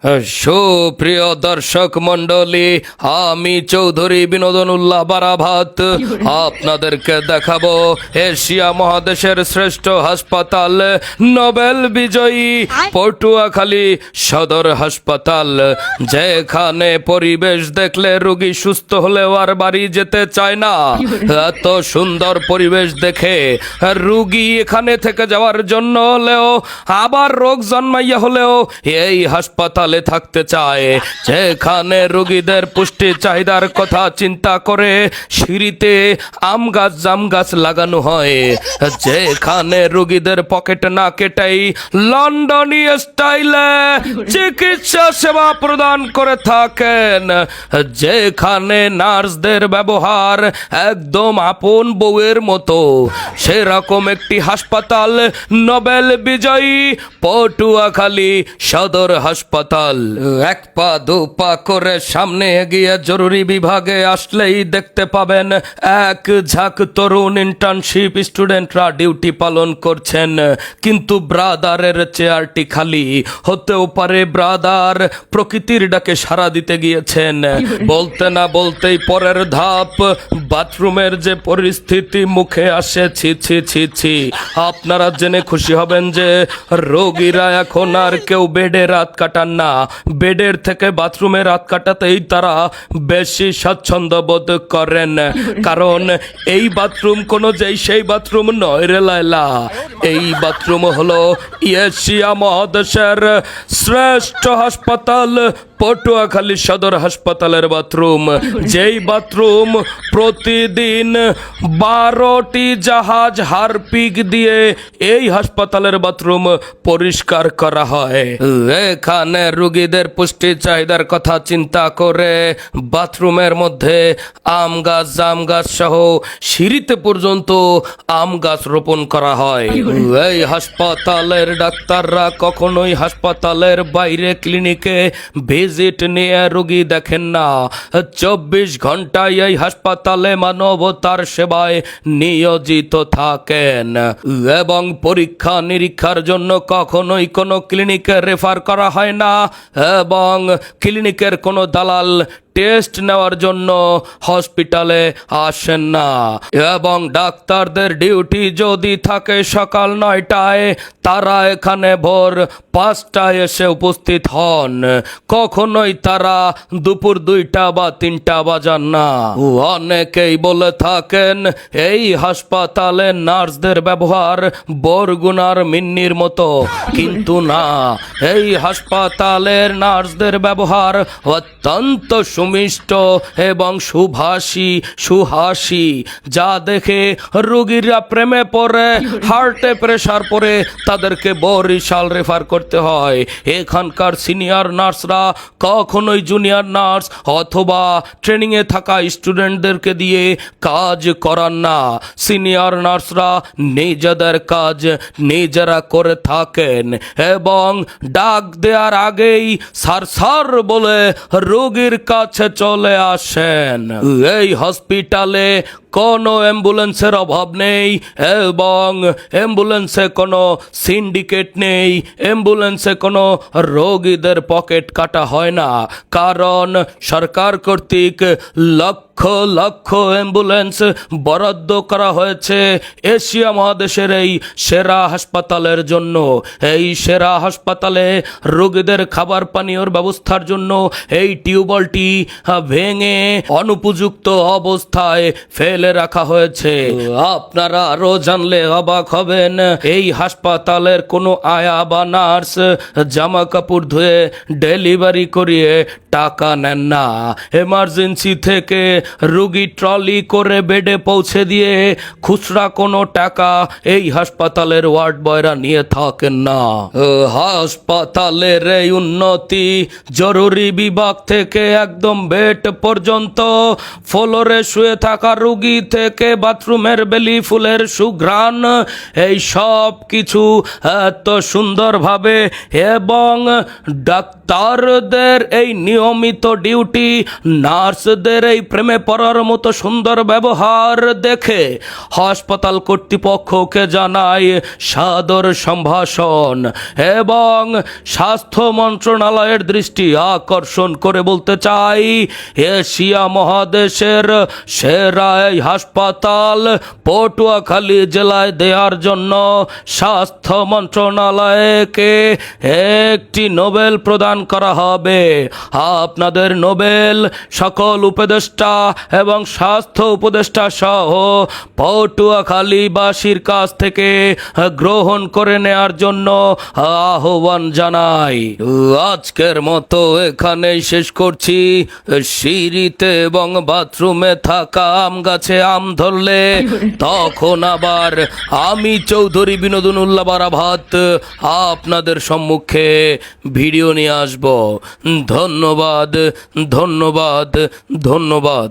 সুপ্রিয় দর্শক মন্ডলী, আমি চৌধুরী বিনোদনুল্লাহ বারাভাত আপনাদেরকে দেখাবো এশিয়া মহাদেশের শ্রেষ্ঠ হাসপাতাল, নোবেল বিজয়ী পটুয়াখালী সদর হাসপাতাল, যেখানে পরিবেশ দেখলে রোগী সুস্থ হলেও আর বাড়ি যেতে চায় না। এত সুন্দর পরিবেশ দেখে রোগী এখানে থেকে যাওয়ার জন্য হলেও, আবার রোগ জন্মাইয়া হলেও এই হাসপাতাল থাকতে চায়। যেখানে রোগীদের পুষ্টি চাহিদার কথা চিন্তা করে সিঁড়িতে আম গাছ জাম গাছ লাগানো হয়। যেখানে রোগীদের পকেট না কেটেই লন্ডনী স্টাইলে চিকিৎসা সেবা প্রদান করে থাকেন। যেখানে নার্সদের ব্যবহার একদম আপন বউয়ের মতো, সেরকম একটি হাসপাতাল নোবেল বিজয়ী পটুয়াখালী সদর হাসপাতাল। এক পা দু পা করে সামনে এগিয়ে জরুরি বিভাগে আসলেই দেখতে পাবেন এক ঝাঁক তরুণ ইন্টার্নশিপ স্টুডেন্টরা ডিউটি পালন করছেন। কিন্তু ব্রাদারের চেয়ারটি খালি। হতেও পারে ব্রাদার প্রকৃতির ডাকে সাড়া দিতে গিয়েছেন। বলতে না বলতেই পরের ধাপ, বাথরুমের যে পরিস্থিতি মুখে আসে, ছি ছি ছি ছি। আপনারা জেনে খুশি হবেন যে রোগীরা এখন আর কেউ বেডে রাত কাটান না। বেডের থেকে বাথরুমে রাত কাটাতেই তারা বেশি স্বাচ্ছন্দ্য বোধ করেন। কারণ এই বাথরুম কোনো যেই সেই বাথরুম নয় রে লায়লা। এই বাথরুম হলো এশিয়া মহাদেশের শ্রেষ্ঠ হাসপাতাল পটুয়াখালী সদর হাসপাতালের বাথরুম। যেই বাথরুম প্রতিদিন 12টি জাহাজ হারপিক দিয়ে এই হাসপাতালের বাথরুম পরিষ্কার করা হয়। এখানে রোগীদের পুষ্টি চাহিদার কথা চিন্তা করে বাথরুমের মধ্যে আম গাছ জাম গাছ সহ সিঁড়িতে পর্যন্ত আম গাছ রোপণ করা হয়। এই হাসপাতালের ডাক্তাররা কখনোই হাসপাতালের বাইরে ক্লিনিকে ভিজিট নিয়ে রোগী দেখেন না। 24 ঘন্টায় এই হাসপাতালে মানবতার সেবায় নিয়োজিত থাকেন এবং পরীক্ষা নিরীক্ষার জন্য কখনোই কোনো ক্লিনিকে রেফার করা হয় না এবং ক্লিনিকের কোনো দালাল টেস্ট নেওয়ার জন্য হসপিটালে আসেন না। এবং ডাক্তারদের ডিউটি যদি থাকে সকাল 9টায়, তারা এখানে ভোর 5টায় এসে উপস্থিত হন। কখনোই তারা দুপুর 2টা বা 3টা বাজান না। অনেকেই বলে থাকেন এই হাসপাতালে নার্সদের ব্যবহার বরগুনার মিন্নির মতো, কিন্তু না, এই হাসপাতালের নার্সদের ব্যবহার অত্যন্ত সুমিষ্ট এবং সুহাসী, যা দেখে রোগীরা প্রেমে পড়ে, হার্টে প্রেসার পড়ে তাদেরকে বরিশাল রেফার করতে হয়। এখানকার সিনিয়র নার্সরা কখনোই জুনিয়র নার্স অথবা ট্রেনিংয়ে থাকা স্টুডেন্টদেরকে দিয়ে কাজ করান না। সিনিয়র নার্সরা নিজেদের কাজ নিজেরা করে থাকেন এবং ডাক দেওয়ার আগেই সার বলে রোগীর কাছে চলে আসেন। এই হসপিটালে কোনো অ্যাম্বুলেন্সের অভাব নেই এবং অ্যাম্বুলেন্সে কোনো সিন্ডিকেট নেই। অ্যাম্বুলেন্সে কোনো রোগীদের পকেট কাটা হয় না, কারণ সরকার কর্তৃক লক্ষ লক্ষ অ্যাম্বুলেন্স বরাদ্দ করা হয়েছে এশিয়া মহাদেশের এই সেরা হাসপাতালের জন্য। এই সেরা হাসপাতালে রোগীদের খাবার পানীয়র ব্যবস্থার জন্য এই টিউবওয়েলটি ভেঙে অনুপযুক্ত অবস্থায় ফেলে রাখা হয়েছে। আপনারা আরো জানলে অবাক হবেন, এই হাসপাতালের কোনো আয়া বা নার্স জামা কাপড় ধুয়ে ডেলিভারি করিয়ে টাকা নেন না। এমার্জেন্সি থেকে রোগী ট্রলি করে বেডে পৌঁছে দিয়ে খুচরা কোনো টাকা এই হাসপাতালের ওয়ার্ড বয়রা নিয়ে থাকেন না। হাসপাতালের এই উন্নতি জরুরি বিভাগ থেকে একদম বেড পর্যন্ত ফ্লোরে শুয়ে থাকা রোগী মুরগি থেকে বাথরুমের বেলি ফুলের সুঘ্রাণ, এই সব কিছু এত সুন্দরভাবে এবং ডাক্তারদের এই নিয়মিত ডিউটি, নার্সদের এই প্রেমে পড়ার মতো সুন্দর ব্যবহার দেখে হাসপাতাল কর্তৃপক্ষকে জানাই সাদর সম্ভাষণ এবং স্বাস্থ্য মন্ত্রণালয়ের দৃষ্টি আকর্ষণ করে বলতে চাই, এশিয়া মহাদেশের সেরা এই হাসপাতাল পটুয়াখালী জেলায় দেওয়ার জন্য স্বাস্থ্য মন্ত্রণালয়কে একটি নোবেল প্রদান করা হবে। আপনাদের নোবেল সকল উপদেষ্টা এবং স্বাস্থ্য উপদেষ্টা সহ পটুয়াখালীবাসীর কাছ থেকে গ্রহণ করে নেয়ার জন্য আহ্বান জানাই। আজকের মতো এখানেই শেষ করছি। সিঁড়িতে এবং বাথরুমে থাকা আম গাছে আম ধরলে তখন আবার আমি চৌধুরী বিনোদনুল্লাহ বারাভাত আপনাদের সম্মুখে ভিডিও নিয়ে আসব। ধন্যবাদ, ধন্যবাদ, ধন্যবাদ।